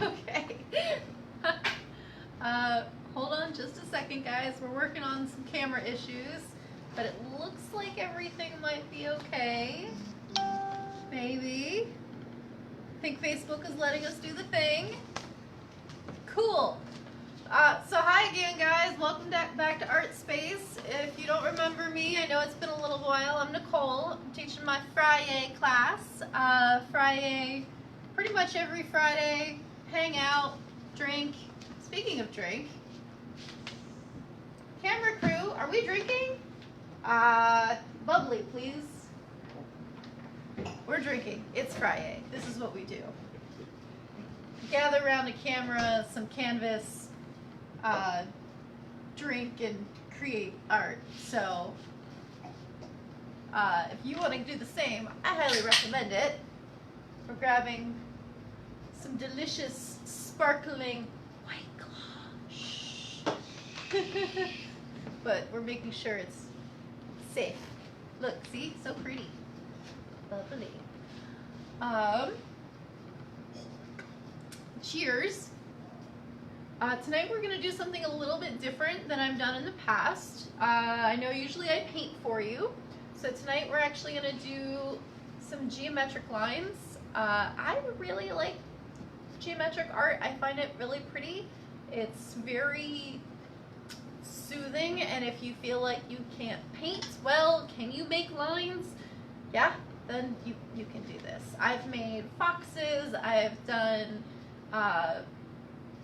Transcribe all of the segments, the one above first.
Okay. Hold on just a second, guys. We're working on some camera issues, but it looks like everything might be okay. Maybe. I think Facebook is letting us do the thing. Cool. So hi again, guys. Welcome back to ArtSpace. If you don't remember me, I know it's been a little while. I'm Nicole. I'm teaching my FriYAY class. FriYAY, pretty much every Friday. Hang out, drink. Speaking of drink, camera crew, are we drinking? Bubbly, please. We're drinking. It's FriYAY. This is what we do. Gather around a camera, some canvas, drink and create art. So if you want to do the same, I highly recommend it. We're grabbing some delicious sparkling White Claw. Shh. But we're making sure it's safe. Look, see? So pretty. Lovely. Cheers. Tonight we're going to do something a little bit different than I've done in the past. I know usually I paint for you. So tonight we're actually going to do some geometric lines. I really like geometric art. I find it really pretty. It's very soothing, and if you feel like you can't paint well, can you make lines? Yeah, then you can do this. I've made foxes, I've done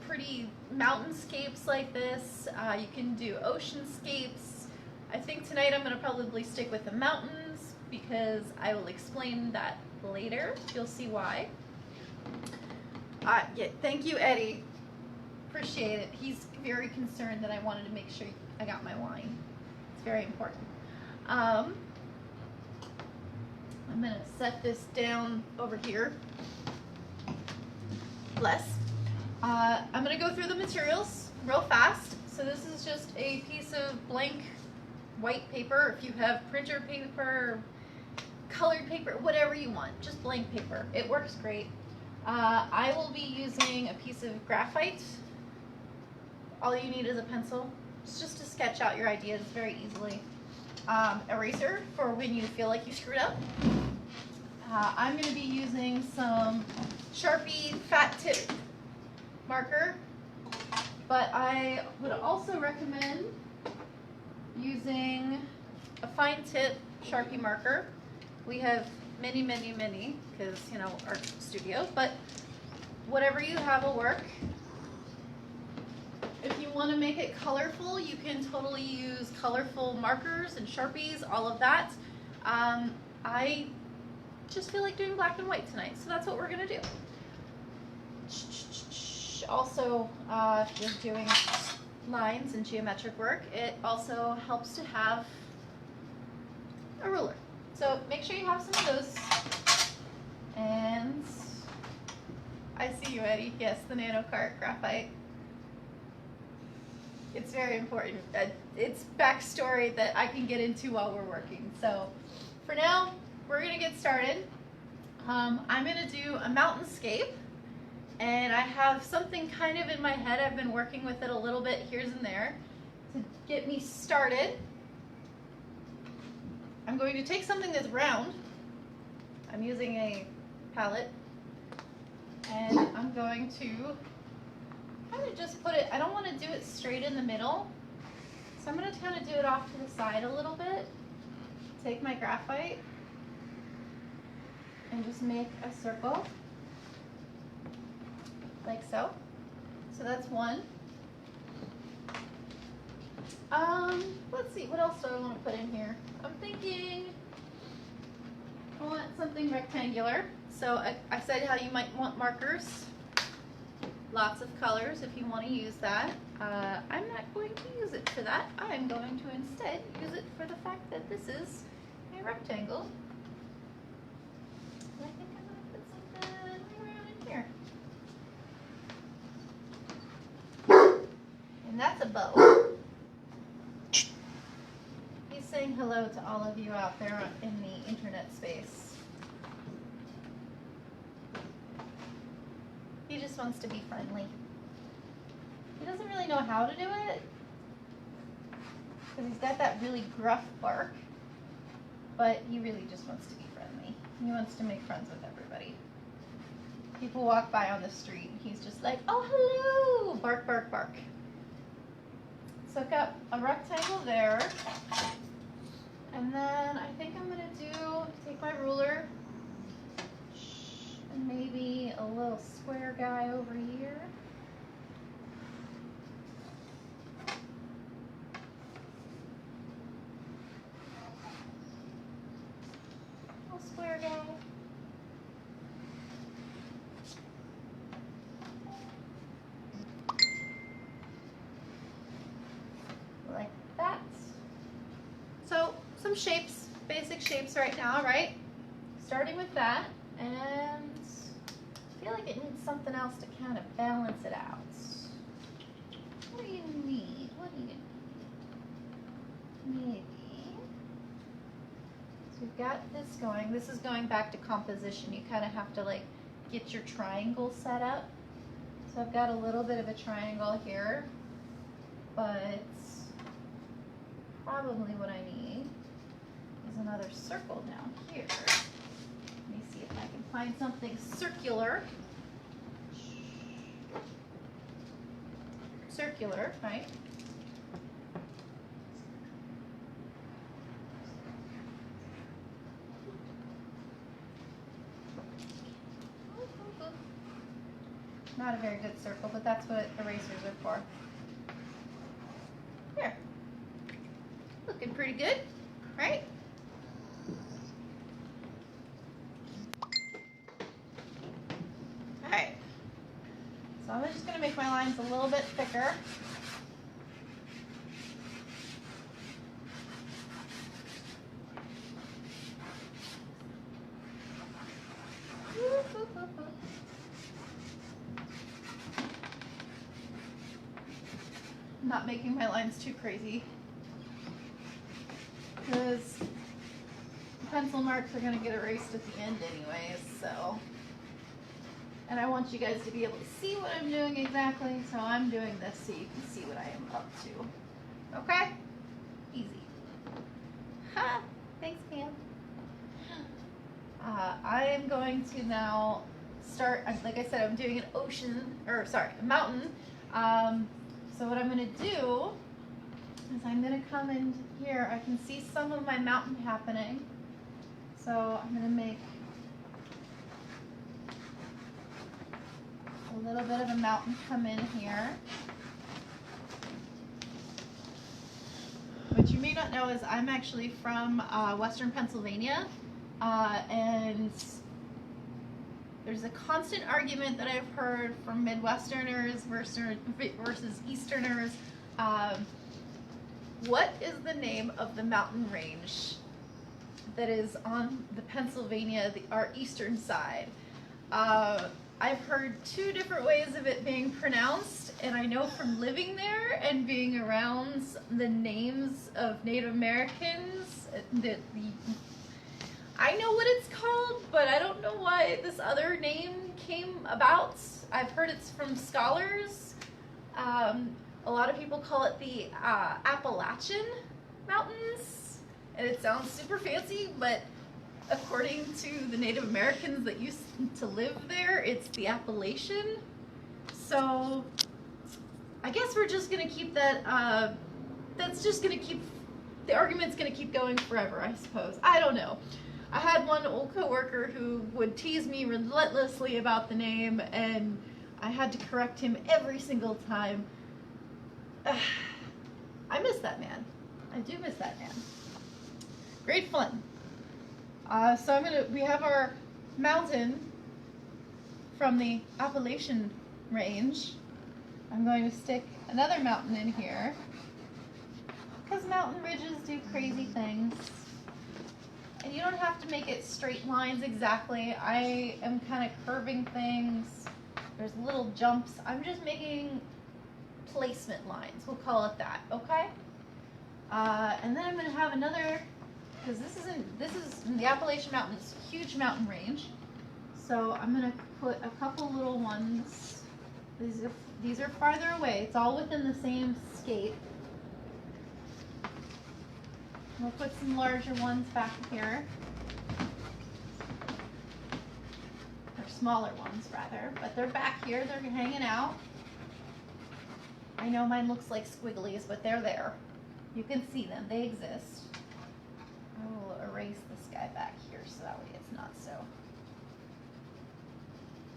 pretty mountainscapes like this. You can do oceanscapes. I think tonight I'm going to probably stick with the mountains because I will explain that later. You'll see why. Yeah, thank you, Eddie. Appreciate it. He's very concerned that I wanted to make sure I got my wine. It's very important. I'm going to set this down over here. Bless. I'm going to go through the materials real fast. So this is just a piece of blank white paper. If you have printer paper, colored paper, whatever you want, just blank paper. It works great. I will be using a piece of graphite. All you need is a pencil. It's just to sketch out your ideas very easily. Eraser for when you feel like you screwed up. I'm going to be using some Sharpie fat tip marker, but I would also recommend using a fine tip Sharpie marker. We have many because, you know, art studio, but whatever you have will work. If you want to make it colorful, you can totally use colorful markers and Sharpies, all of that. I just feel like doing black and white tonight, so that's what we're going to do. Also, if you're doing lines and geometric work, it also helps to have a ruler. So make sure you have some of those. And I see you, Eddie. Yes, the nano cart graphite. It's very important. It's backstory that I can get into while we're working. So for now, we're going to get started. I'm going to do a mountainscape. And I have something kind of in my head. I've been working with it a little bit here and there to get me started. I'm going to take something that's round. I'm using a palette. And I'm going to kind of just put it, I don't want to do it straight in the middle. So I'm going to kind of do it off to the side a little bit. Take my graphite and just make a circle. Like so. So that's one. Let's see, what else do I want to put in here? I'm thinking I want something rectangular. So I said how you might want markers. Lots of colors if you want to use that. I'm not going to use it for that. I'm going to instead use it for the fact that this is a rectangle. And I think I'm going to put something around in here. And that's a bow. He's saying hello to all of you out there in the internet space. He just just wants to be friendly. He doesn't really know how to do it because he's got that really gruff bark, but he really just wants to be friendly. He wants to make friends with everybody. People walk by on the street and he's just like, oh, hello, bark, bark, bark. So I've got a rectangle there, and then I think I'm gonna take my ruler and maybe a little square guy over here. Little square guy. Like that. So some shapes, basic shapes right now, right? Starting with that, and I feel like it needs something else to kind of balance it out. What do you need? What do you need? Maybe. So we've got this going. This is going back to composition. You kind of have to like get your triangle set up. So I've got a little bit of a triangle here, but probably what I need is another circle down here. Let me see if I can find something circular. Circular, right? Not a very good circle, but that's what erasers are for. Here. Looking pretty good, right? Alright. So I'm just going to make my lines a little bit thicker. Not making my lines too crazy, because pencil marks are going to get erased at the end anyways, so. And I want you guys to be able to see what I'm doing exactly, so I'm doing this so you can see what I am up to. Okay? Easy. Ha! Thanks, Pam. I am going to now start, like I said, I'm doing an a mountain. So what I'm going to do is I'm going to come in here. I can see some of my mountain happening. So I'm going to make a little bit of a mountain come in here. What you may not know is I'm actually from Western Pennsylvania, and there's a constant argument that I've heard from Midwesterners versus Easterners. What is the name of the mountain range that is on the Pennsylvania, our eastern side? I've heard two different ways of it being pronounced, and I know from living there and being around the names of Native Americans that I know what it's called, but I don't know why this other name came about. I've heard it's from scholars. A lot of people call it the Appalachian Mountains, and it sounds super fancy, but according to the Native Americans that used to live there, it's the Appalachian. So I guess we're just gonna keep that, that's just gonna keep, the argument's gonna keep going forever, I suppose. I don't know. I had one old coworker who would tease me relentlessly about the name, and I had to correct him every single time. I miss that man. I do miss that man. Great fun. So we have our mountain from the Appalachian range. I'm going to stick another mountain in here, because mountain ridges do crazy things. And you don't have to make it straight lines exactly. I am kind of curving things. There's little jumps. I'm just making placement lines. We'll call it that, okay? And then I'm going to have another, because this is in the Appalachian Mountains, huge mountain range. So I'm going to put a couple little ones These are farther away. It's all within the same scape. We'll put some larger ones back here. Or smaller ones rather, but they're back here, they're hanging out. I know mine looks like squigglies, but they're there. You can see them, they exist. I will erase this guy back here so that way it's not so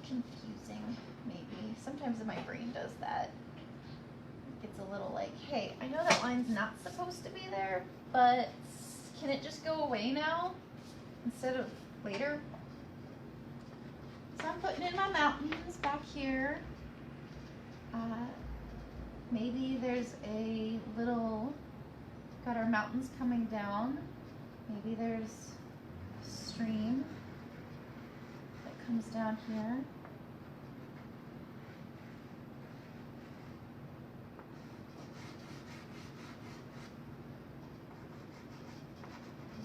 confusing, maybe. Sometimes my brain does that. It's a little like, hey, I know that line's not supposed to be there, but can it just go away now instead of later? So I'm putting in my mountains back here. Maybe there's a little, got our mountains coming down. Maybe there's a stream that comes down here.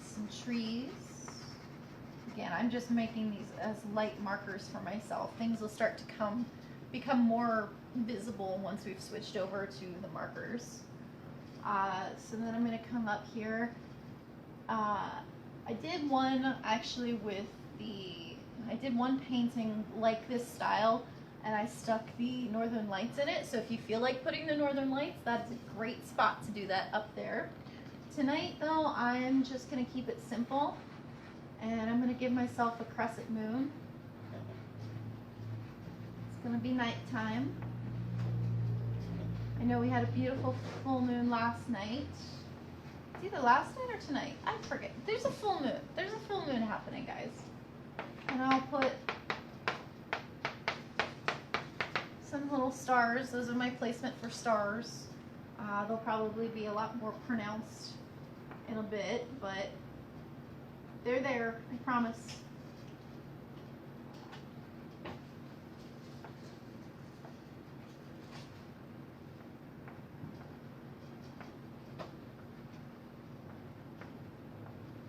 Some trees. Again, I'm just making these as light markers for myself. Things will start to become more visible once we've switched over to the markers. So then I'm going to come up here. I did one actually I did one painting like this style, and I stuck the Northern Lights in it. So if you feel like putting the Northern Lights, that's a great spot to do that up there. Tonight though, I'm just going to keep it simple, and I'm going to give myself a crescent moon. It's going to be nighttime. I know we had a beautiful full moon last night. It's either last night or tonight. I forget. There's a full moon. There's a full moon happening, guys. And I'll put some little stars. Those are my placement for stars. They'll probably be a lot more pronounced in a bit, but they're there, I promise.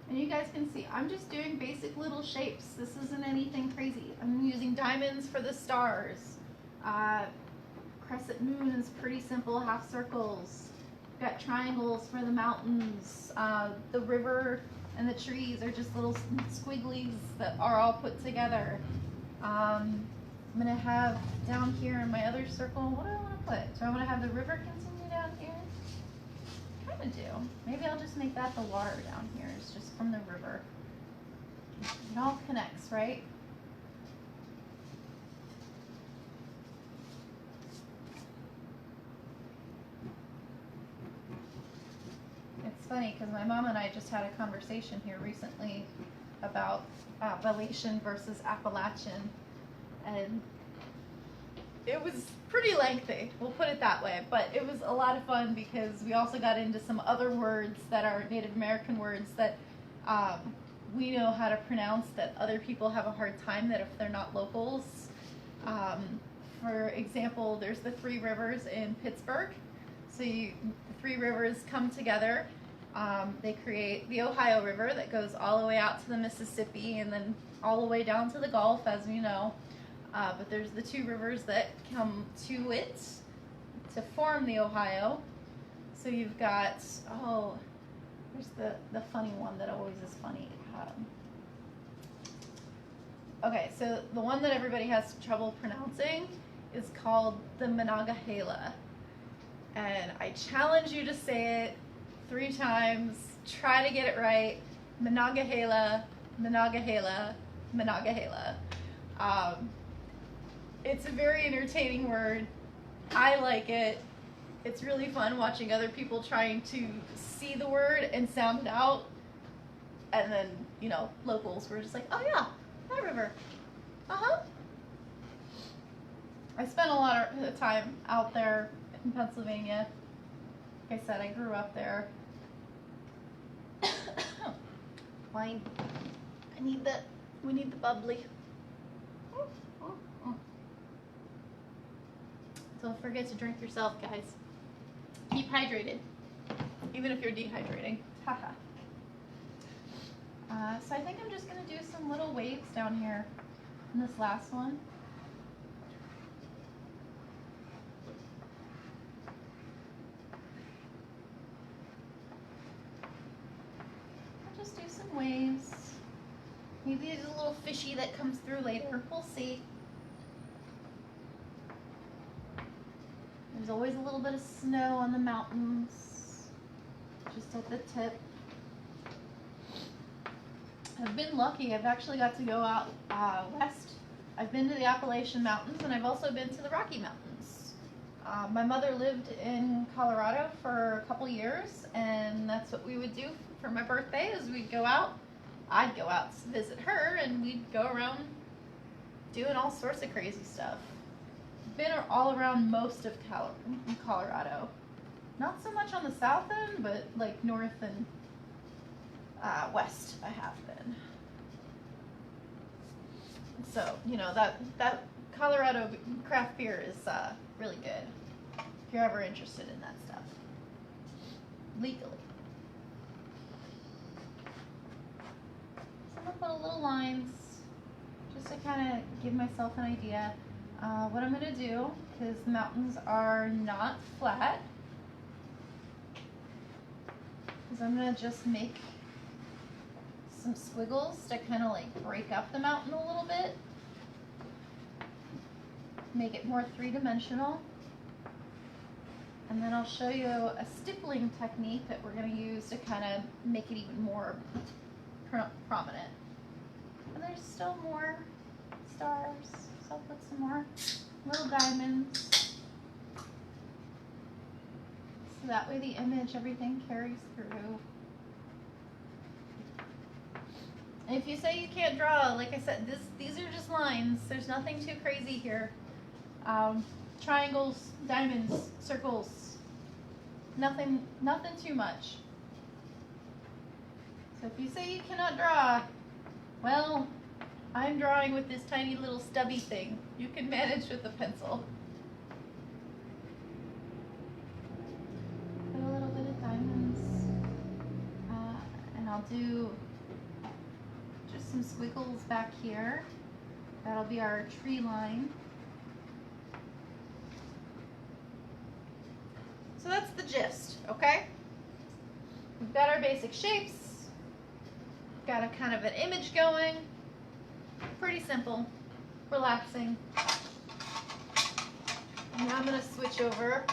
And you guys can see, I'm just doing basic little shapes. This isn't anything crazy. I'm using diamonds for the stars. Crescent moon is pretty simple, half circles. Got triangles for the mountains. The river and the trees are just little squigglies that are all put together. I'm gonna have down here in my other circle, what do I wanna put? Do I wanna have the river continue down here? Kinda do. Maybe I'll just make that the water down here. It's just from the river. It all connects, right? It's funny because my mom and I just had a conversation here recently about Appalachian versus Appalachian, and it was pretty lengthy, we'll put it that way, but it was a lot of fun because we also got into some other words that are Native American words that we know how to pronounce that other people have a hard time that if they're not locals. For example, there's the three rivers in Pittsburgh. So the three rivers come together. They create the Ohio River that goes all the way out to the Mississippi and then all the way down to the Gulf, as we know. But there's the two rivers that come to it to form the Ohio. So you've got, oh, here's the funny one that always is funny. Okay, so the one that everybody has trouble pronouncing is called the Monongahela. And I challenge you to say it 3 times. Try to get it right. Monongahela, Monongahela, Monongahela. It's a very entertaining word. I like it. It's really fun watching other people trying to see the word and sound it out. And then, you know, locals were just like, oh yeah, that river. Uh-huh. I spent a lot of time out there in Pennsylvania. Like I said, I grew up there. Wine. We need the bubbly. Don't forget to drink yourself, guys. Keep hydrated, even if you're dehydrating. Haha. So I think I'm just gonna do some little waves down here in this last one. some waves. Maybe there's a little fishy that comes through later. We'll see. There's always a little bit of snow on the mountains, just at the tip. I've been lucky. I've actually got to go out west. I've been to the Appalachian Mountains, and I've also been to the Rocky Mountains. My mother lived in Colorado for a couple years, and that's what we would do for my birthday is we'd go out. I'd go out to visit her, and we'd go around doing all sorts of crazy stuff. Been all around most of Colorado. Not so much on the south end, but like north and west I have been. So, you know, that Colorado craft beer is really good if you're ever interested in that stuff. Legally. So I'm going to put a little lines just to kind of give myself an idea. What I'm going to do, because the mountains are not flat, is I'm going to just make some squiggles to kind of like break up the mountain a little bit. Make it more three-dimensional. And then I'll show you a stippling technique that we're going to use to kind of make it even more prominent. And there's still more stars. So I'll put some more little diamonds. So that way the image, everything carries through. And if you say you can't draw, like I said, these are just lines. There's nothing too crazy here. Triangles, diamonds, circles, nothing too much. So if you say you cannot draw, well, I'm drawing with this tiny little stubby thing. You can manage with the pencil. Put a little bit of diamonds, and I'll do just some squiggles back here. That'll be our tree line. So that's the gist, okay? We've got our basic shapes, got a kind of an image going. Pretty simple, relaxing. And now I'm going to switch over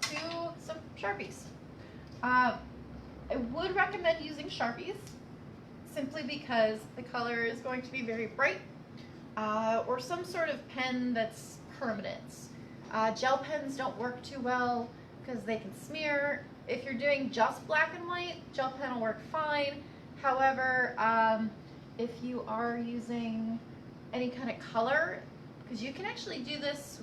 to some Sharpies. I would recommend using Sharpies simply because the color is going to be very bright, or some sort of pen that's permanent. Gel pens don't work too well because they can smear. If you're doing just black and white, gel pen will work fine. However, if you are using any kind of color, because you can actually do this,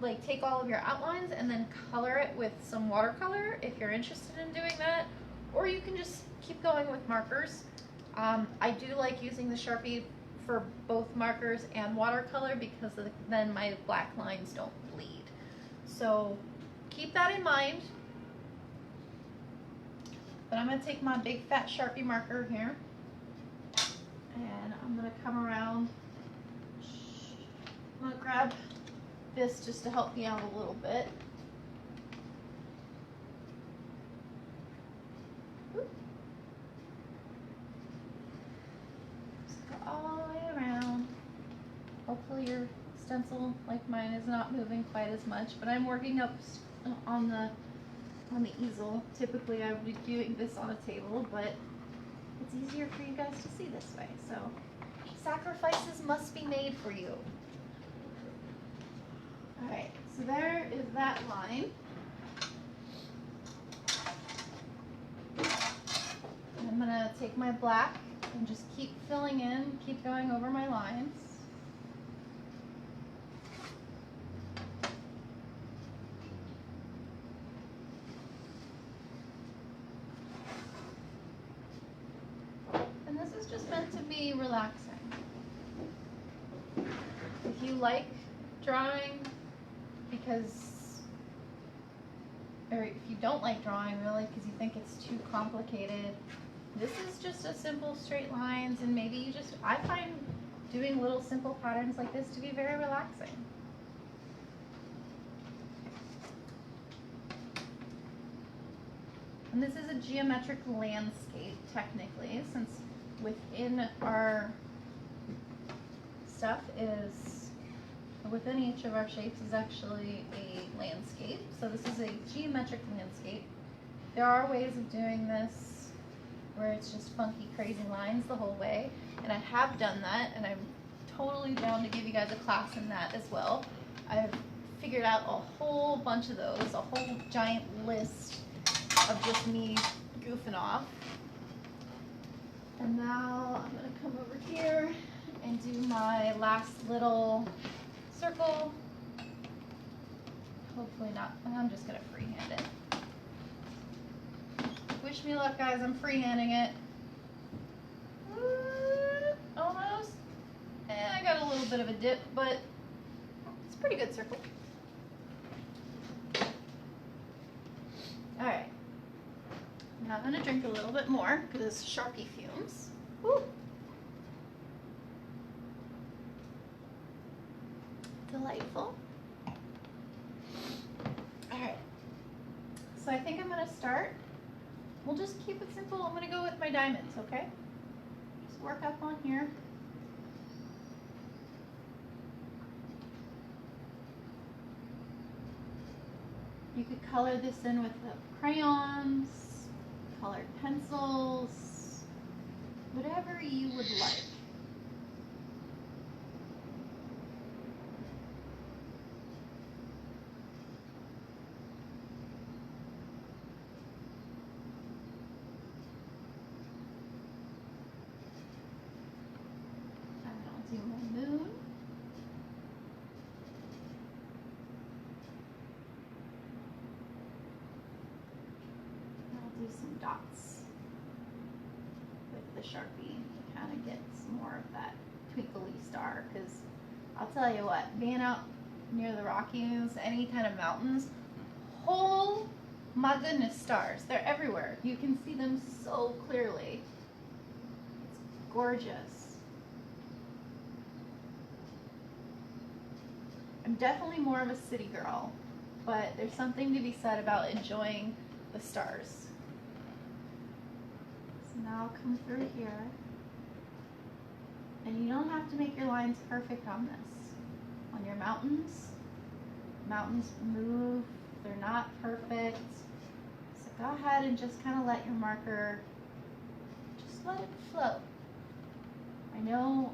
like take all of your outlines and then color it with some watercolor if you're interested in doing that, or you can just keep going with markers. I do like using the Sharpie for both markers and watercolor because then my black lines don't bleed. So keep that in mind. But I'm going to take my big fat Sharpie marker here, and I'm going to come around. I'm going to grab this just to help me out a little bit. Just go all the way around. Hopefully your stencil, like mine, is not moving quite as much, but I'm working up on the easel. Typically I would be doing this on a table, but it's easier for you guys to see this way. So sacrifices must be made for you. Alright, so there is that line. And I'm going to take my black and just keep filling in, keep going over my lines. Meant to be relaxing. If you like drawing or if you don't like drawing really because you think it's too complicated, this is just a simple straight lines, and maybe I find doing little simple patterns like this to be very relaxing. And this is a geometric landscape, technically, since within our stuff is, within each of our shapes is actually a landscape. So this is a geometric landscape. There are ways of doing this where it's just funky, crazy lines the whole way. And I have done that, and I'm totally down to give you guys a class in that as well. I've figured out a whole bunch of those, a whole giant list of just me goofing off. And now I'm gonna come over here and do my last little circle. Hopefully not, I'm just gonna freehand it. Wish me luck, guys, I'm freehanding it. Almost. And I got a little bit of a dip, but it's a pretty good circle. All right. Now I'm gonna drink a little bit more because Sharpie fumes. Woo. Delightful. All right. So I think I'm gonna start. We'll just keep it simple. I'm gonna go with my diamonds, okay? Just work up on here. You could color this in with the crayons, colored pencils, whatever you would like. And I'll do my moon. Do some dots with the Sharpie to kind of get some more of that twinkly star, because I'll tell you what, being out near the Rockies, any kind of mountains, oh my goodness, stars, they're everywhere. You can see them so clearly. It's gorgeous. I'm definitely more of a city girl, but there's something to be said about enjoying the stars. Now I'll come through here, and you don't have to make your lines perfect on this. On your mountains move, they're not perfect, so go ahead and just kind of let your marker, just let it flow. I know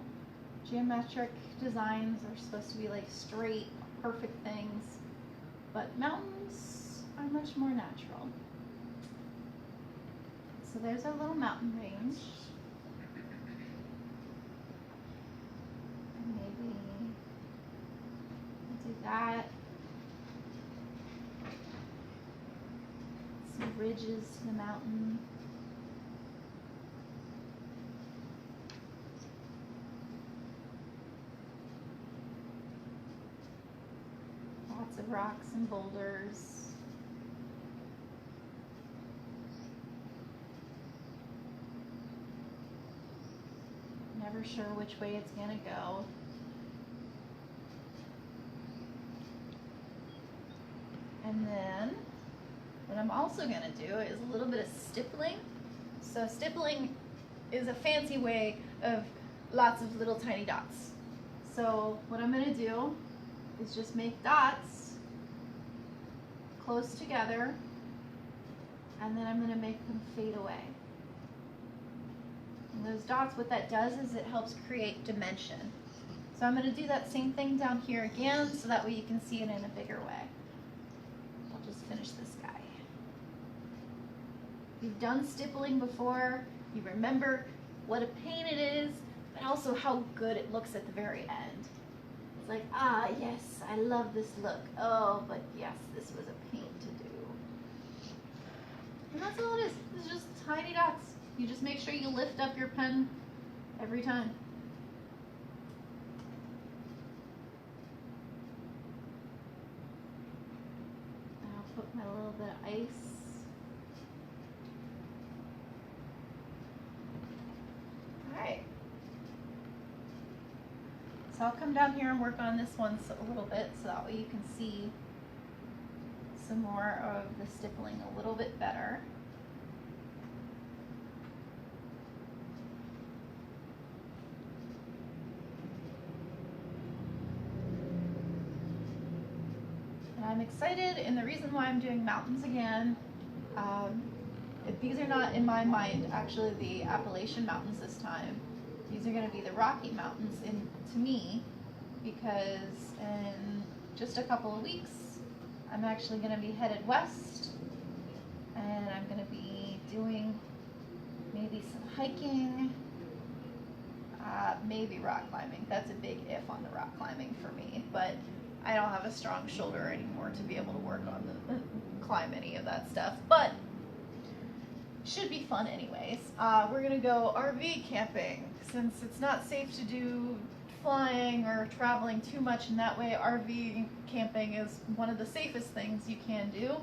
geometric designs are supposed to be like straight, perfect things, but mountains are much more natural. So there's our little mountain range. And maybe we'll do that. Some ridges to the mountain. Lots of rocks and boulders. Never sure which way it's gonna go. And then what I'm also gonna do is a little bit of stippling. So stippling is a fancy way of lots of little tiny dots. So what I'm gonna do is just make dots close together, and then I'm gonna make them fade away. And those dots, what that does is it helps create dimension. So I'm going to do that same thing down here again, so that way you can see it in a bigger way. I'll just finish this guy. You've done stippling before, you remember what a pain it is, but also how good it looks at the very end. It's like, ah, yes, I love this look. Oh, but yes, this was a pain to do. And that's all it is. It's just tiny dots. You just make sure you lift up your pen every time. And I'll put my little bit of ice. Alright. So I'll come down here and work on this one a little bit, so that way you can see some more of the stippling a little bit better. I'm excited, and the reason why I'm doing mountains again, these are not, in my mind, actually the Appalachian Mountains this time. These are going to be the Rocky Mountains, to me, because in just a couple of weeks, I'm actually going to be headed west, and I'm going to be doing maybe some hiking, maybe rock climbing. That's a big if on the rock climbing for me, but I don't have a strong shoulder anymore to be able to work on climb any of that stuff, but should be fun anyways. We're gonna go RV camping since it's not safe to do flying or traveling too much in that way. RV camping is one of the safest things you can do,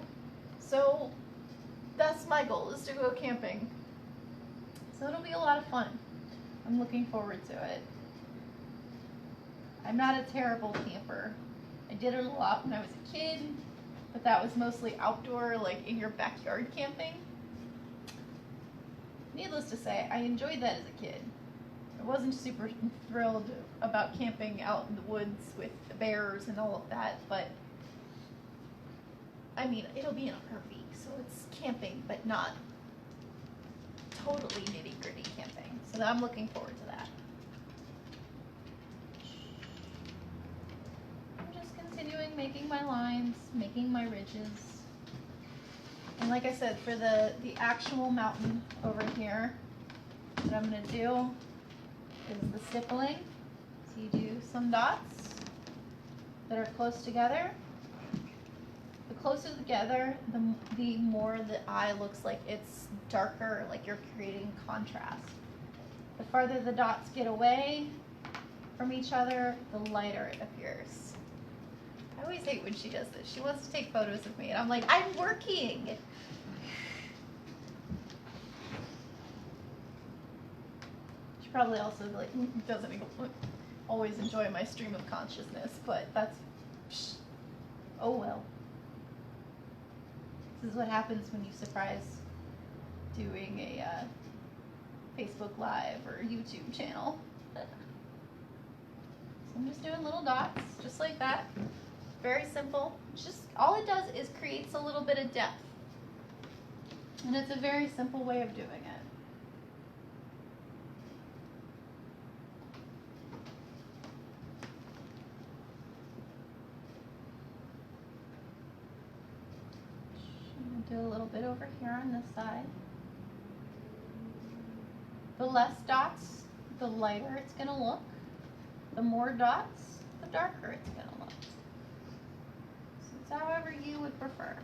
so that's my goal, is to go camping. So it'll be a lot of fun. I'm looking forward to it. I'm not a terrible camper. I did it a lot when I was a kid, but that was mostly outdoor, like in your backyard camping. Needless to say, I enjoyed that as a kid. I wasn't super thrilled about camping out in the woods with the bears and all of that, but I mean, it'll be an RV, so it's camping, but not totally nitty-gritty camping. So I'm looking forward to that. I'm just continuing making my lines, making my ridges. And like I said, for the actual mountain over here, what I'm going to do is the stippling. So you do some dots that are close together. The closer together, the more the eye looks like it's darker, like you're creating contrast. The farther the dots get away from each other, the lighter it appears. I always hate when she does this. She wants to take photos of me, and I'm like, I'm working! She probably also like doesn't always enjoy my stream of consciousness, but that's, oh well. This is what happens when you surprise doing a Facebook Live or YouTube channel. So I'm just doing little dots, just like that. Very simple. Just all it does is creates a little bit of depth. And it's a very simple way of doing it. Do a little bit over here on this side. The less dots, the lighter it's going to look. The more dots, the darker it's going to look. So it's however you would prefer.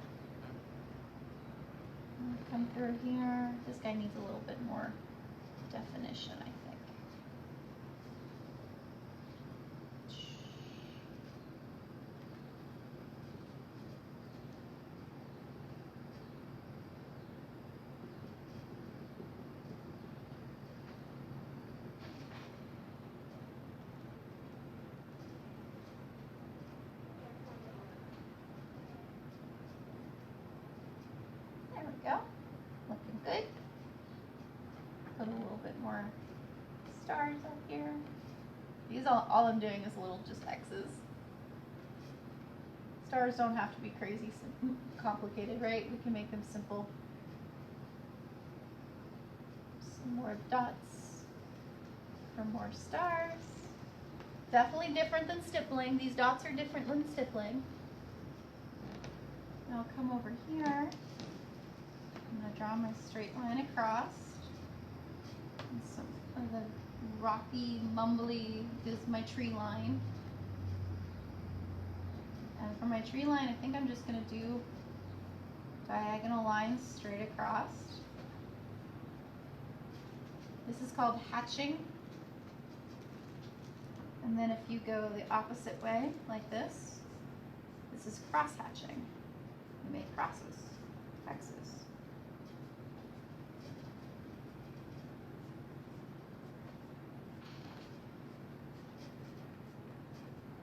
Come through here. This guy needs a little bit more definition, I think. Go. Looking good. Put a little bit more stars up here. These all I'm doing is little just X's. Stars don't have to be crazy complicated, right? We can make them simple. Some more dots for more stars. Definitely different than stippling. These dots are different than stippling. Now I'll come over here. I'm going to draw my straight line across. And some of the rocky, mumbly is my tree line. And for my tree line, I think I'm just going to do diagonal lines straight across. This is called hatching. And then if you go the opposite way, like this is cross hatching. You make crosses, X's.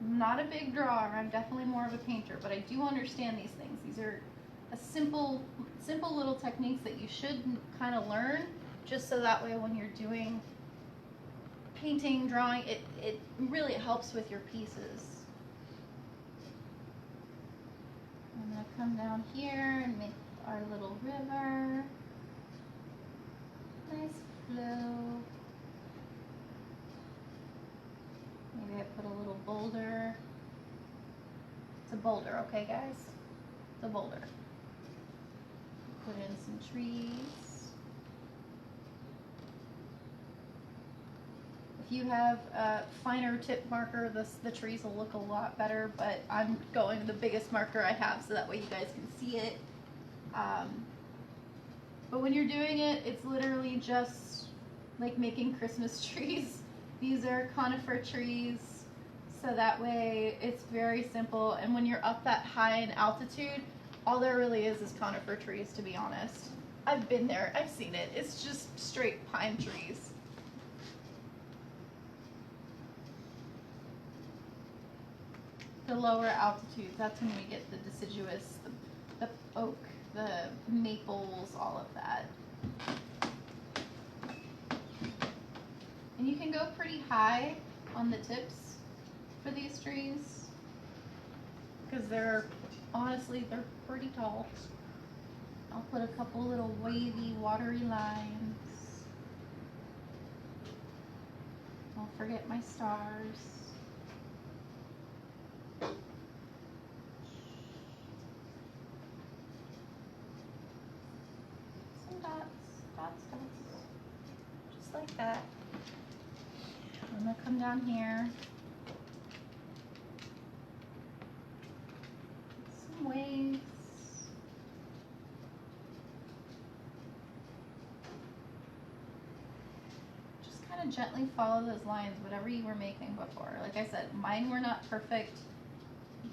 I'm not a big drawer, I'm definitely more of a painter, but I do understand these things. These are a simple little techniques that you should kind of learn, just so that way when you're doing painting, drawing, it really helps with your pieces. I'm going to come down here and make our little river. Nice flow. Maybe I put a little boulder. It's a boulder, okay guys? It's a boulder. Put in some trees. If you have a finer tip marker, the trees will look a lot better, but I'm going the biggest marker I have so that way you guys can see it. But when you're doing it, it's literally just like making Christmas trees. These are conifer trees, so that way it's very simple. And when you're up that high in altitude, all there really is conifer trees, to be honest. I've been there, I've seen it. It's just straight pine trees. The lower altitudes, that's when we get the deciduous, the oak, the maples, all of that. And you can go pretty high on the tips for these trees because honestly, they're pretty tall. I'll put a couple little wavy, watery lines. Don't forget my stars. Dots, just like that. I'm gonna come down here. Some waves. Just kind of gently follow those lines, whatever you were making before. Like I said, mine were not perfect.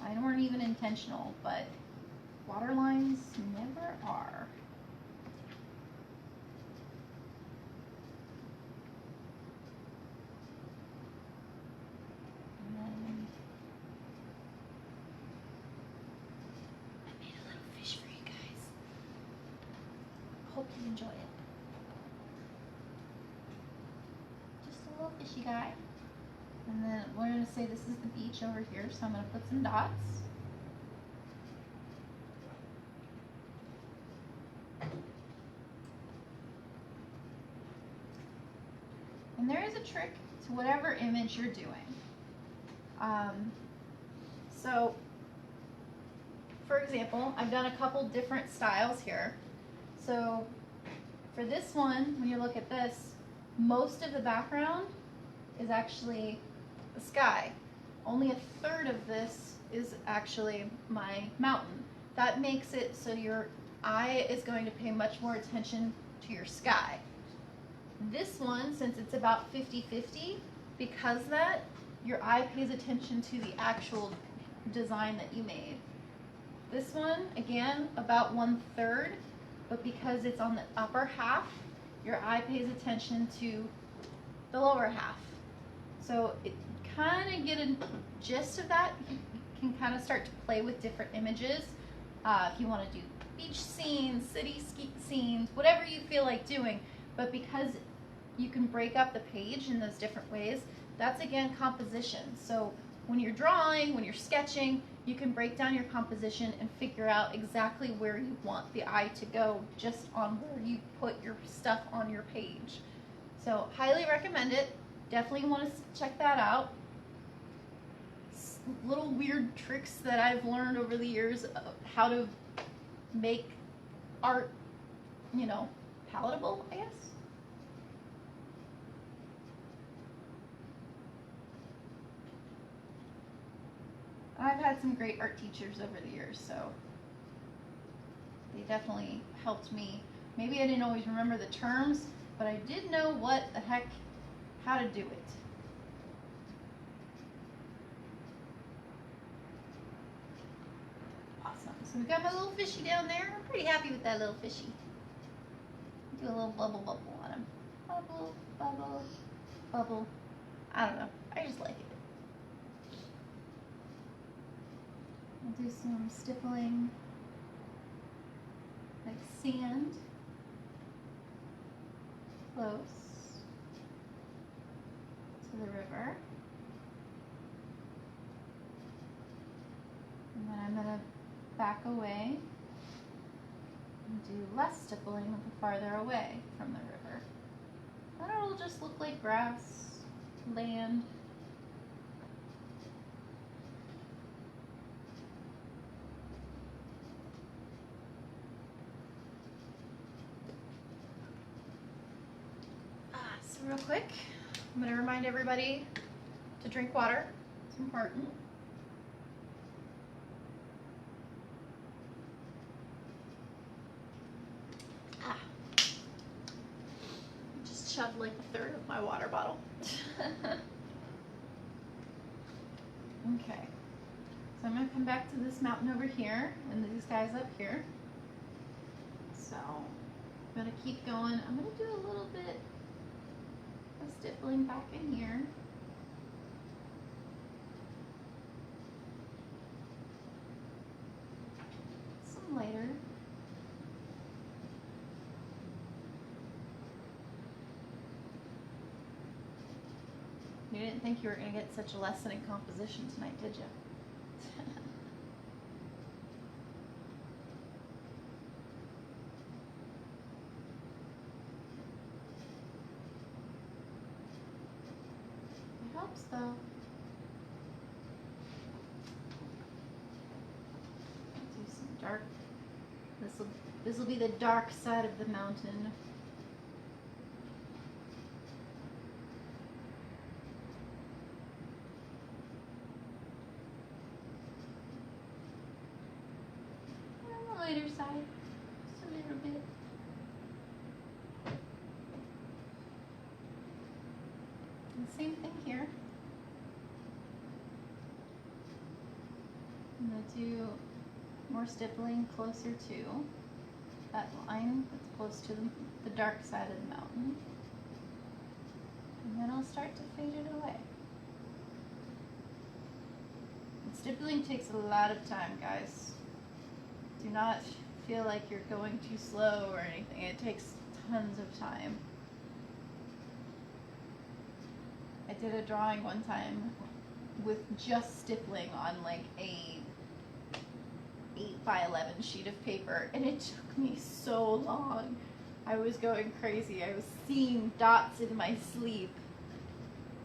Mine weren't even intentional, but water lines never are. Hope you enjoy it. Just a little fishy guy. And then we're going to say this is the beach over here, so I'm going to put some dots. And there is a trick to whatever image you're doing. So, for example, I've done a couple different styles here. So for this one, when you look at this, most of the background is actually the sky. Only a third of this is actually my mountain. That makes it so your eye is going to pay much more attention to your sky. This one, since it's about 50-50, because of that, your eye pays attention to the actual design that you made. This one, again, about 1/3. But because it's on the upper half, your eye pays attention to the lower half. So it kind of get a gist of that. You can kind of start to play with different images. If you want to do beach scenes, city scenes, whatever you feel like doing. But because you can break up the page in those different ways, that's again composition. So when you're drawing, when you're sketching, you can break down your composition and figure out exactly where you want the eye to go just on where you put your stuff on your page. So highly recommend it. Definitely want to check that out. Little weird tricks that I've learned over the years of how to make art, you know, palatable, I guess. I've had some great art teachers over the years, so they definitely helped me. Maybe I didn't always remember the terms, but I did know what the heck, how to do it. Awesome. So we got my little fishy down there. I'm pretty happy with that little fishy. Do a little bubble bubble on him. Bubble, bubble, bubble. I don't know. I just like it. I'll do some stippling, like sand, close to the river. And then I'm going to back away and do less stippling the farther away from the river. Then it'll just look like grass, land. So real quick, I'm going to remind everybody to drink water. It's important. Just shoved like a third of my water bottle. Okay, so I'm going to come back to this mountain over here and these guys up here. So I'm going to keep going. I'm going to do a little bit of stippling back in here. Some later. You didn't think you were going to get such a lesson in composition tonight, did you? It helps though. Do some dark. This will be the dark side of the mountain. Lighter side, just a little bit. And same thing here. I'm going to do more stippling closer to that line that's close to the dark side of the mountain. And then I'll start to fade it away. And stippling takes a lot of time, guys. Do not feel like you're going too slow or anything. It takes tons of time. I did a drawing one time with just stippling on like a 8x11 sheet of paper, and it took me so long. I was going crazy. I was seeing dots in my sleep.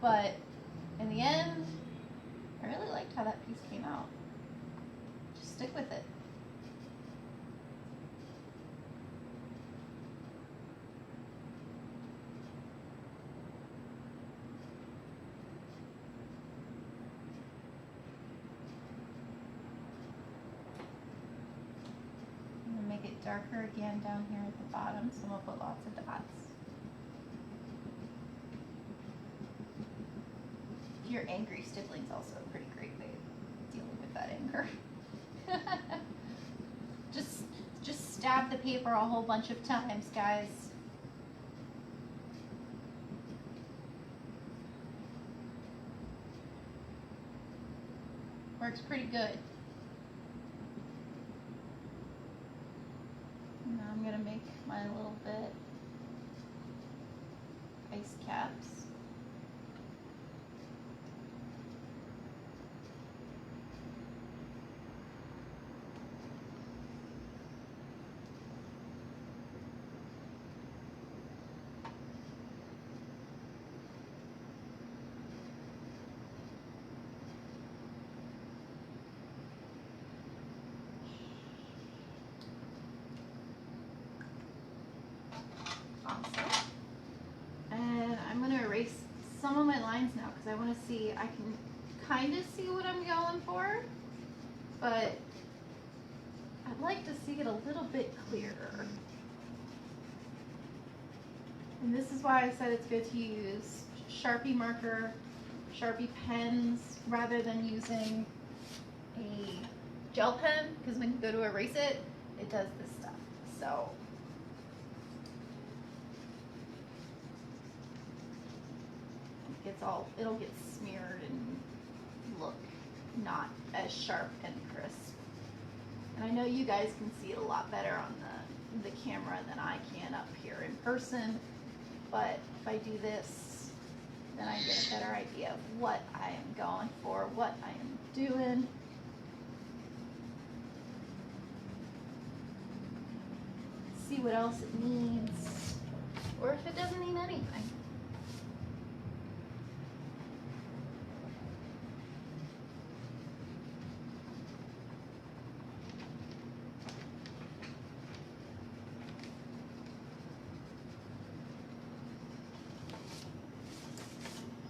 But in the end, I really liked how that piece came out. Just stick with it. Make it darker again down here at the bottom, so we'll put lots of dots. If you're angry, stippling's also a pretty great way of dealing with that anger. just stab the paper a whole bunch of times, guys. Works pretty good. Now I'm going to make my little bit ice caps. Some of my lines now because I want to see, I can kind of see what I'm going for, but I'd like to see it a little bit clearer. And this is why I said it's good to use Sharpie marker, Sharpie pens, rather than using a gel pen, because when you go to erase it, it does this stuff. So it'll get smeared and look not as sharp and crisp. And I know you guys can see it a lot better on the camera than I can up here in person, but if I do this, then I get a better idea of what I am going for, what I am doing. what else it needs, or if it doesn't need anything.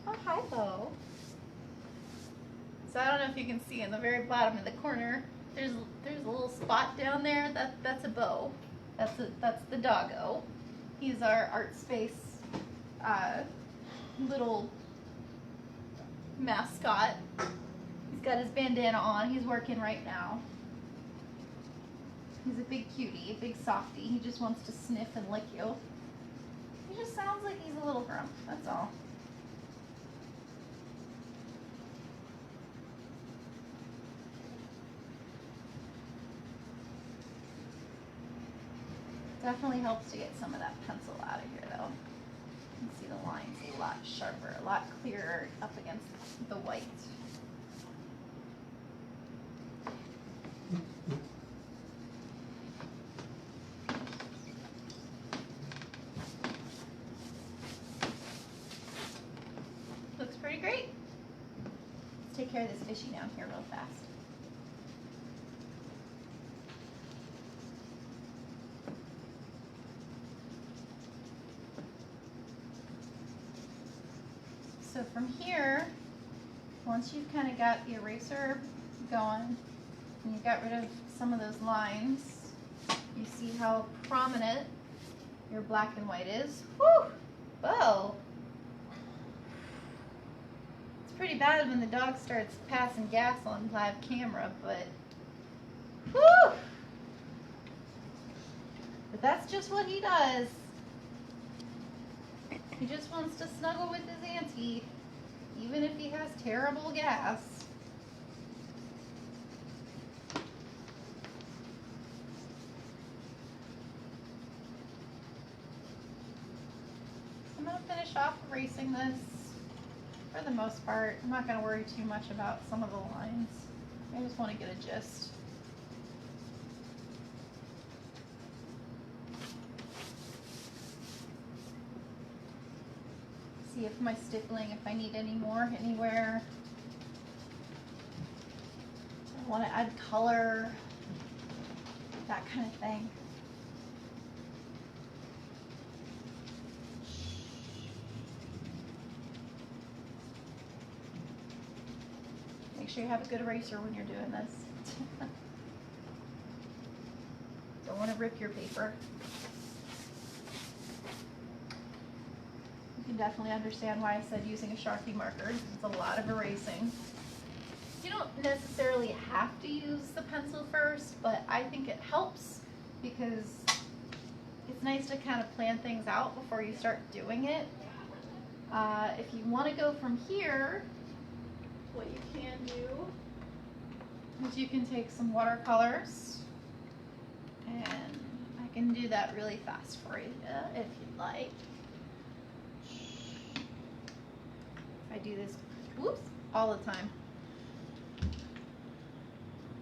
Oh, hi, Bo. So I don't know if you can see in the very bottom of the corner, there's a little spot down there. That's a Bo. That's the doggo. He's our ArtSpace little mascot. He's got his bandana on. He's working right now. He's a big cutie, a big softie. He just wants to sniff and lick you. He just sounds like he's a little grump, that's all. Definitely helps to get some of that pencil out of here though. You can see the lines a lot sharper, a lot clearer up against the white. Looks pretty great. Let's take care of this fishy down here real fast. So from here, once you've kind of got the eraser going and you've got rid of some of those lines, you see how prominent your black and white is. Whew! Whoa! It's pretty bad when the dog starts passing gas on live camera, but whew! But that's just what he does. He just wants to snuggle with his auntie, even if he has terrible gas. I'm going to finish off erasing this for the most part. I'm not going to worry too much about some of the lines. I just want to get a gist. See if my stippling, if I need any more anywhere. I want to add color, that kind of thing. Make sure you have a good eraser when you're doing this. Don't want to rip your paper. You can definitely understand why I said using a Sharpie marker. It's a lot of erasing. You don't necessarily have to use the pencil first, but I think it helps because it's nice to kind of plan things out before you start doing it. If you want to go from here, what you can do is you can take some watercolors, and I can do that really fast for you if you'd like. I do this, whoops, all the time.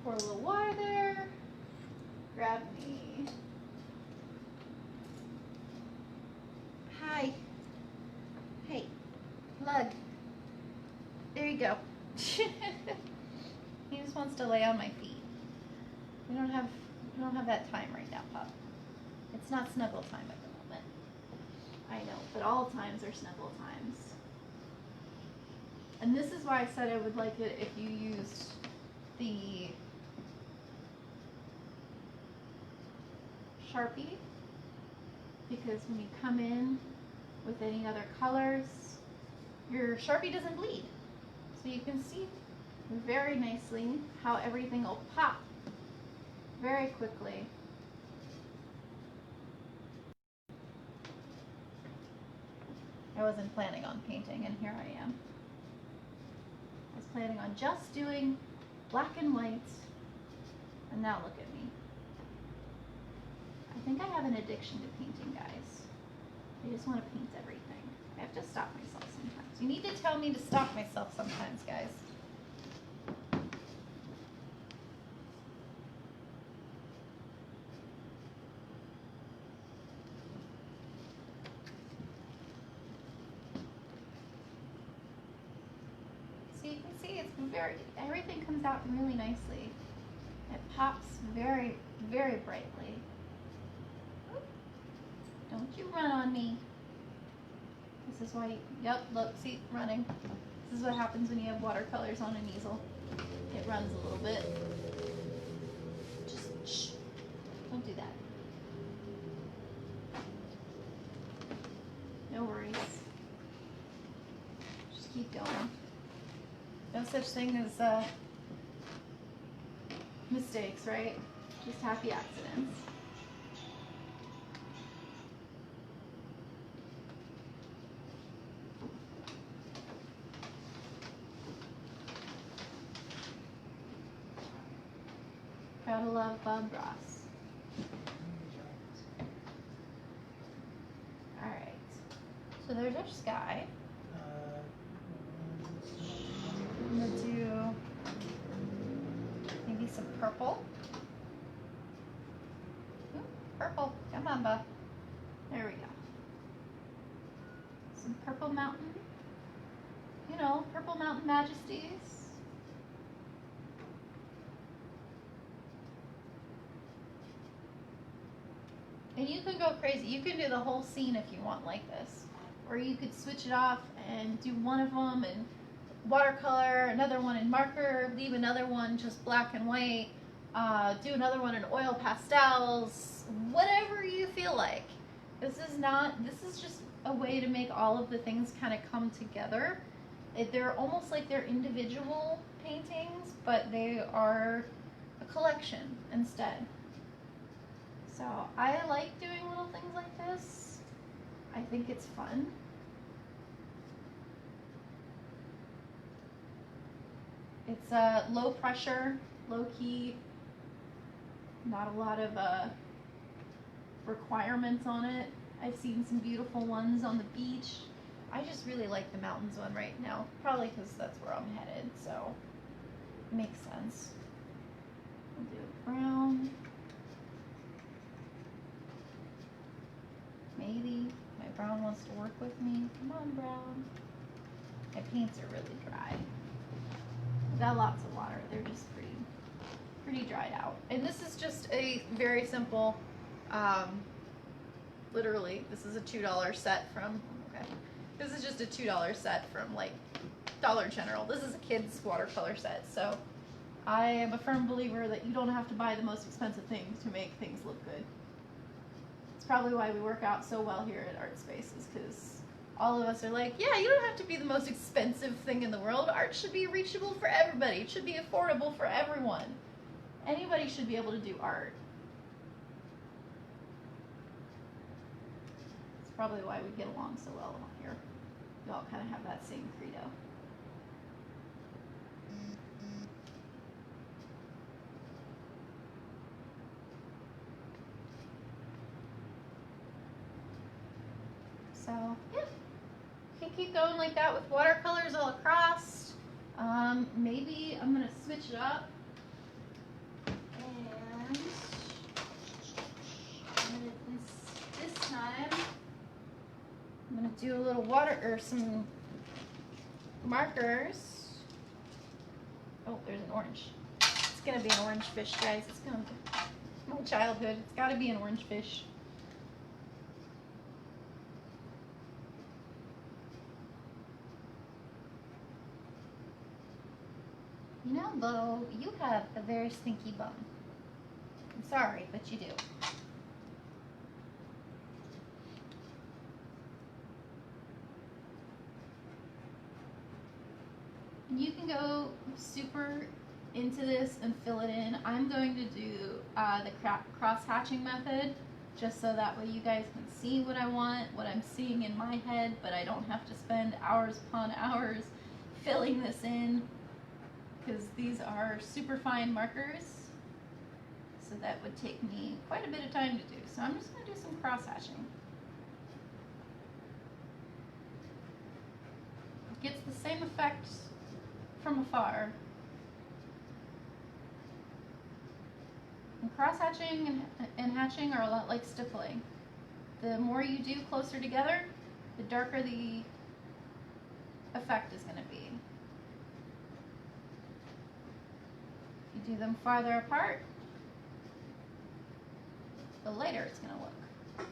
Pour a little water there. Grab me. Hi. Hey, Lug. There you go. He just wants to lay on my feet. We don't have that time right now, pup. It's not snuggle time at the moment. I know, but all times are snuggle times. And this is why I said I would like it if you used the Sharpie, because when you come in with any other colors, your Sharpie doesn't bleed. So you can see very nicely how everything will pop very quickly. I wasn't planning on painting, and here I am. I was planning on just doing black and white, and now look at me. I think I have an addiction to painting, guys. I just want to paint everything. I have to stop myself sometimes. You need to tell me to stop myself sometimes, guys. it's everything comes out really nicely. It pops very, very brightly. Don't you run on me. This is why, yep, look, see, running. This is what happens when you have watercolors on an easel. It runs a little bit. Just, shh, don't do that. No worries. Just keep going. No such thing as mistakes, right? Just happy accidents. Gotta love Bob Ross. Alright. So there's our sky. I'm gonna do maybe some purple. Ooh, purple. Come on, Bub. There we go. Some purple mountain. You know, purple mountain majesties. And you can go crazy. You can do the whole scene if you want like this. Or you could switch it off and do one of them in watercolor, another one in marker, leave another one just black and white, do another one in oil pastels, whatever you feel like. This is just a way to make all of the things kind of come together. They're almost like they're individual paintings, but they are a collection instead. So I like doing little things like this. I think it's fun. It's low pressure, low key, not a lot of requirements on it. I've seen some beautiful ones on the beach. I just really like the mountains one right now, probably because that's where I'm headed, so it makes sense. I'll do brown. Maybe my brown wants to work with me. Come on, brown. My paints are really dry. I've got lots of water. They're just pretty dried out. And this is just a very simple, literally, this is a $2 set from, okay. This is just a $2 set from like Dollar General. This is a kid's watercolor set. So I am a firm believer that you don't have to buy the most expensive things to make things look good. It's probably why we work out so well here at ArtSpace, is because all of us are like, yeah, you don't have to be the most expensive thing in the world. Art should be reachable for everybody. It should be affordable for everyone. Anybody should be able to do art. It's probably why we get along so well here. We all kind of have that same credo. So, yeah, you can keep going like that with watercolors all across. Maybe I'm going to switch it up. And this time, I'm going to do a little water, or some markers. Oh, there's an orange. It's going to be an orange fish, guys. It's going to be my childhood. It's got to be an orange fish. You know, Bo, you have a very stinky bum. I'm sorry, but you do. You can go super into this and fill it in. I'm going to do the cross-hatching method, just so that way you guys can see what I want, what I'm seeing in my head, but I don't have to spend hours upon hours filling this in, because these are super fine markers, so that would take me quite a bit of time to do. So I'm just going to do some cross-hatching. It gets the same effect from afar. And cross-hatching and hatching are a lot like stippling. The more you do closer together, the darker the effect is going to be. do them farther apart, the lighter it's going to look.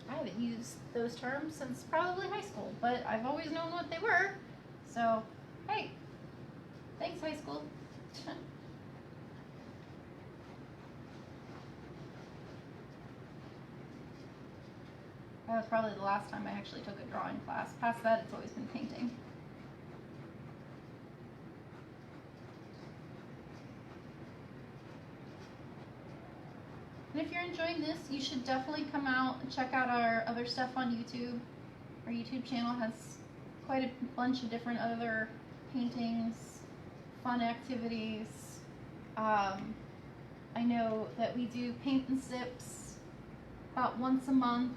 I haven't used those terms since probably high school, but I've always known what they were. So, hey, thanks high school. That was probably the last time I actually took a drawing class. Past that, it's always been painting. And if you're enjoying this, you should definitely come out and check out our other stuff on YouTube. Our YouTube channel has quite a bunch of different other paintings, fun activities. I know that we do paint and sips about once a month.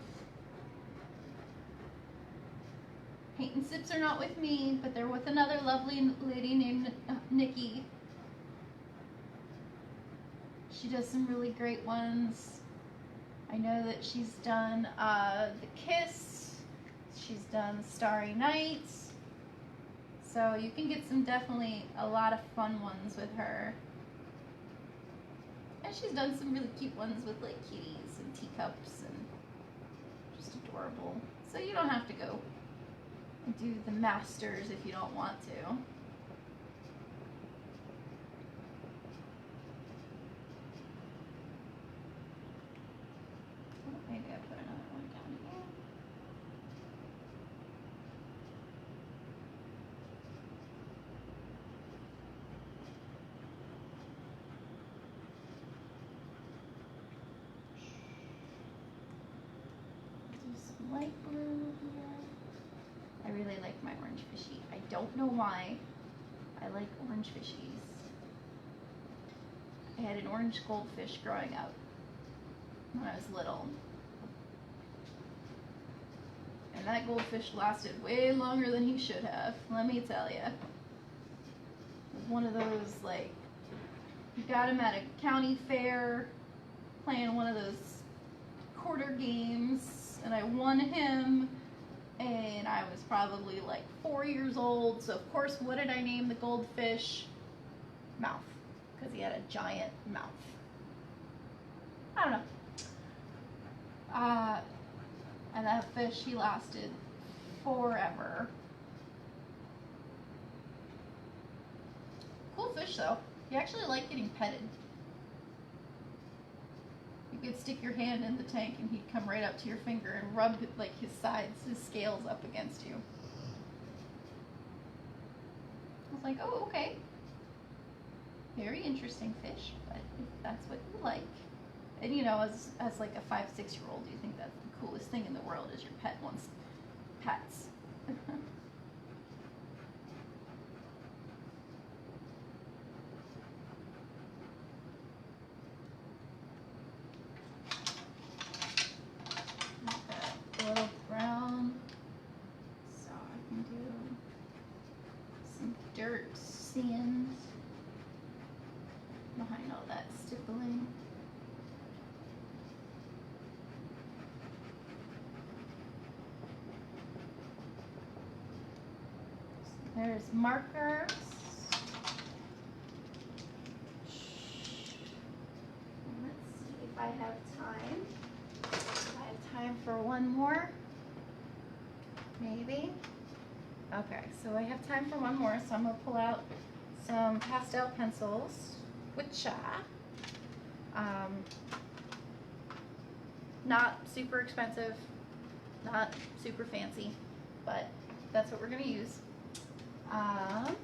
Paint and sips are not with me, but they're with another lovely lady named Nikki. She does some really great ones. I know that she's done The Kiss. She's done Starry Night. So you can get definitely a lot of fun ones with her. And she's done some really cute ones with like kitties and teacups and just adorable. So you don't have to go and do the masters if you don't want to. Oh, maybe I put another one down here. Do some light blue here. I really like my orange fishy. I don't know why. I like orange fishies. I had an orange goldfish growing up when I was little. And that goldfish lasted way longer than he should have, let me tell you. It was one of those, like, you got him at a county fair playing one of those quarter games, and I won him. And I was probably like 4 years old, so of course, what did I name the goldfish? Mouth, because he had a giant mouth. I don't know. And that fish, he lasted forever. Cool fish though. He actually liked getting petted. You could stick your hand in the tank and he'd come right up to your finger and rub like his sides, his scales up against you. I was like, oh, okay. Very interesting fish, but if that's what you like. And you know, as like a 5, 6-year-old, you think that's the coolest thing in the world is your pet wants pets. A little brown, so I can do some dirt sand behind all that stippling. There's markers. Let's see if I have time. I have time for one more. Maybe. Okay, so I have time for one more, so I'm going to pull out some pastel pencils with cha. Not super expensive, not super fancy, but that's what we're going to use. I'm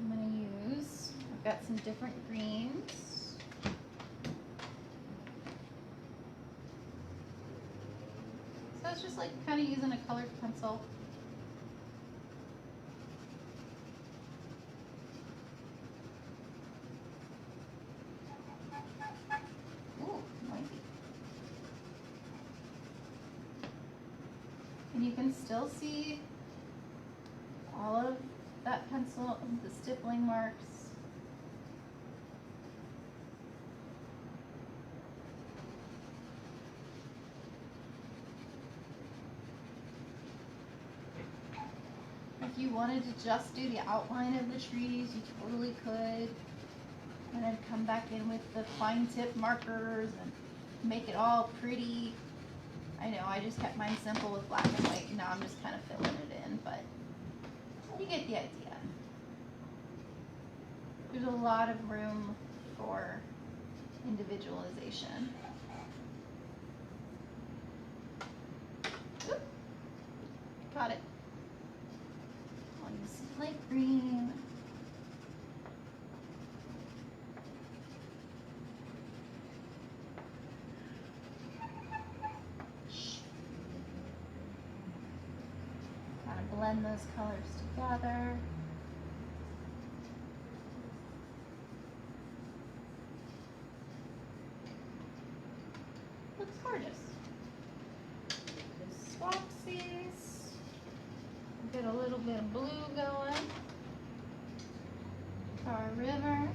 going to use, I've got some different greens. So it's just like kind of using a colored pencil. Ooh, noisy. And you can still see all of that pencil, the stippling marks. If you wanted to just do the outline of the trees, you totally could. And then come back in with the fine tip markers and make it all pretty. I know, I just kept mine simple with black and white, and now I'm just kind of filling it in, but you get the idea. There's a lot of room for individualization. Oop. Got it. I'll use some light green. Gotta blend those colors together. Looks gorgeous. Swap these. Get a little bit of blue going for our river.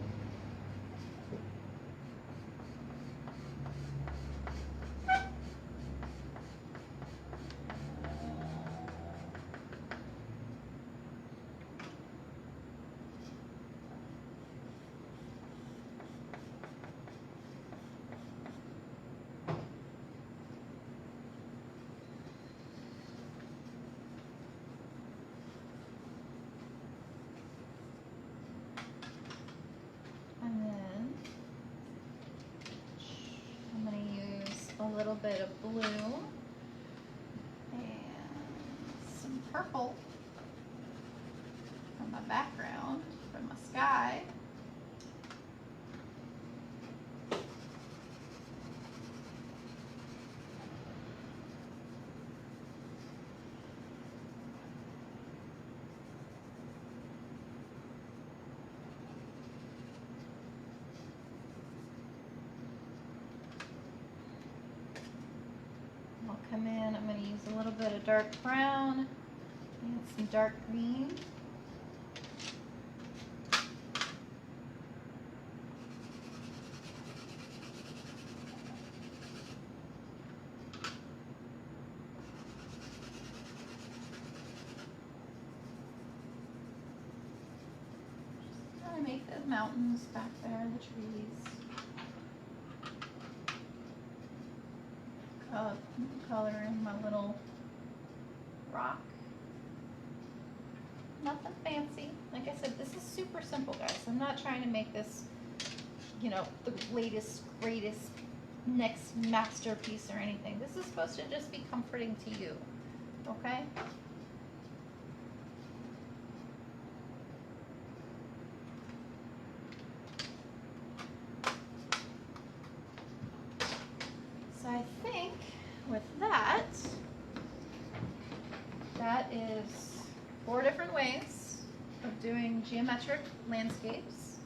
A little bit of blue and some purple from my background, from my sky. Come in, I'm going to use a little bit of dark brown and some dark green. Just kind of make the mountains back there, the trees. Color in my little rock. Nothing fancy. Like I said, this is super simple, guys. I'm not trying to make this, you know, the latest, greatest, next masterpiece or anything. This is supposed to just be comforting to you, okay? So I think with that, that is 4 different ways of doing geometric landscapes.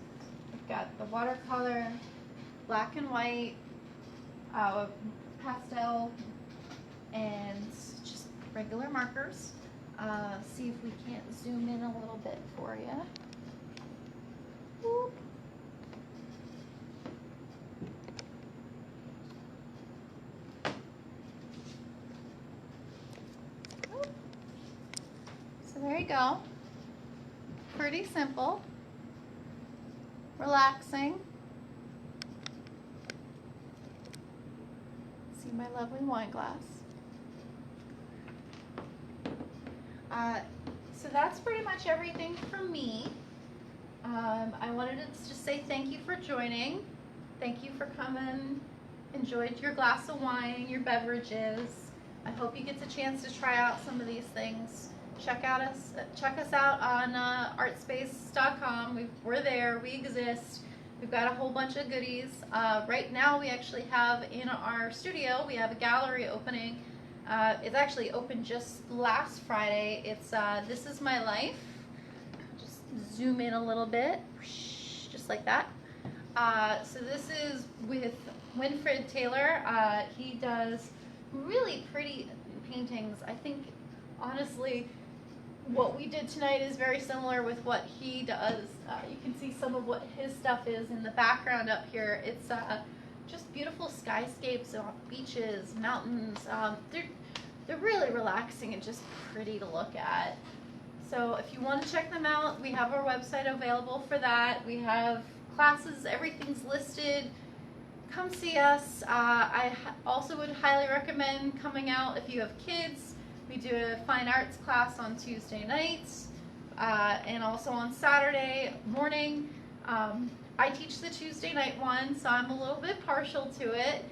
We've got the watercolor, black and white, pastel, and just regular markers. See if we can't zoom in a little bit for you. Whoop. So there you go. Pretty simple, relaxing. See my lovely wine glass. So that's pretty much everything from me. I wanted to just say thank you for joining. Thank you for coming. Enjoyed your glass of wine, your beverages. I hope you get the chance to try out some of these things. Check us out on artspace.com. We're there. We exist. We've got a whole bunch of goodies. Right now, we actually have in our studio, we have a gallery opening. It's actually opened just last Friday. It's This Is My Life. Just zoom in a little bit, just like that. So this is with Winfred Taylor. He does really pretty paintings. I think, honestly, what we did tonight is very similar with what he does. You can see some of what his stuff is in the background up here. It's just beautiful skyscapes, beaches, mountains. They're really relaxing and just pretty to look at. So if you want to check them out, we have our website available for that. We have classes, everything's listed. Come see us. I also would highly recommend coming out if you have kids. We do a fine arts class on Tuesday nights and also on Saturday morning. I teach the Tuesday night one, so I'm a little bit partial to it.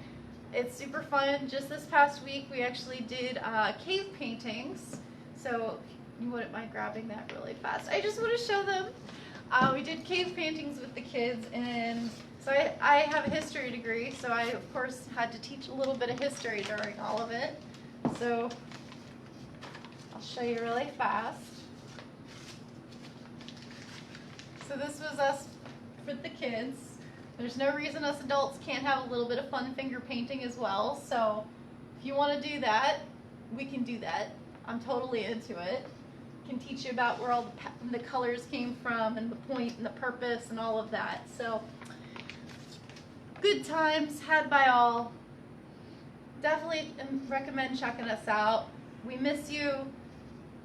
It's super fun. Just this past week we actually did cave paintings. So you wouldn't mind grabbing that really fast. I just want to show them. We did cave paintings with the kids, and so I have a history degree, so I of course had to teach a little bit of history during all of it. So I'll show you really fast. So this was us with the kids. There's no reason us adults can't have a little bit of fun finger painting as well. So if you want to do that, we can do that. I'm totally into it. Can teach you about where all the colors came from and the point and the purpose and all of that. So good times had by all. Definitely recommend checking us out. We miss you.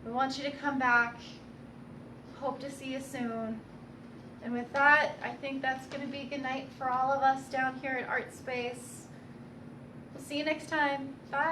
We want you to come back. Hope to see you soon. And with that, I think that's going to be good night for all of us down here at ArtSpace. We'll see you next time. Bye.